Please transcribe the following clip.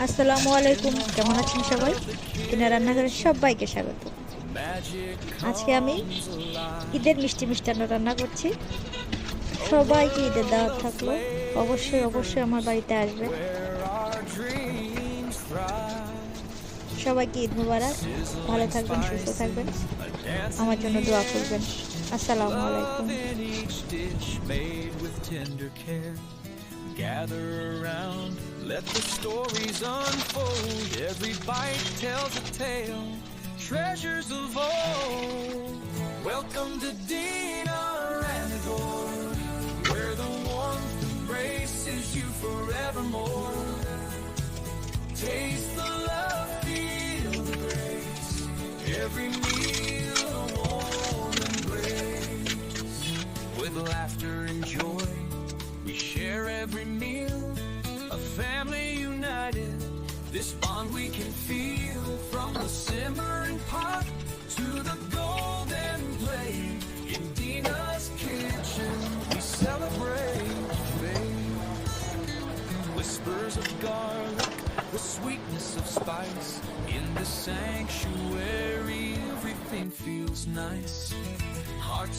আসসালামু আলাইকুম, কেমন আছেন সবাই? কিনা রান্নাঘরে সবাইকে স্বাগত। আজকে আমি ঈদের মিষ্টি মিষ্টান্ন রান্না করছি। সবাইকে ঈদের দাওয়াত থাকলো। অবশ্যই অবশ্যই আমার বাড়িতে আসবেন। সবাইকে ঈদ মুবারক। ভালো থাকবেন, সুস্থ থাকবেন, আমার জন্য দোয়া করবেন। আসসালামু আলাইকুম। Gather around, let the stories unfold. Every bite tells a tale, treasures of old. Welcome to Dinar and Adore, where the warmth embraces you forevermore. Taste the love, feel the grace, every meal a warm embrace. With laughter and joy we share every meal, a family united, this bond we can feel. From the simmering pot to the golden plate, in Dina's kitchen we celebrate faith. Whispers of garlic, the sweetness of spice, in the sanctuary everything feels nice. Hearts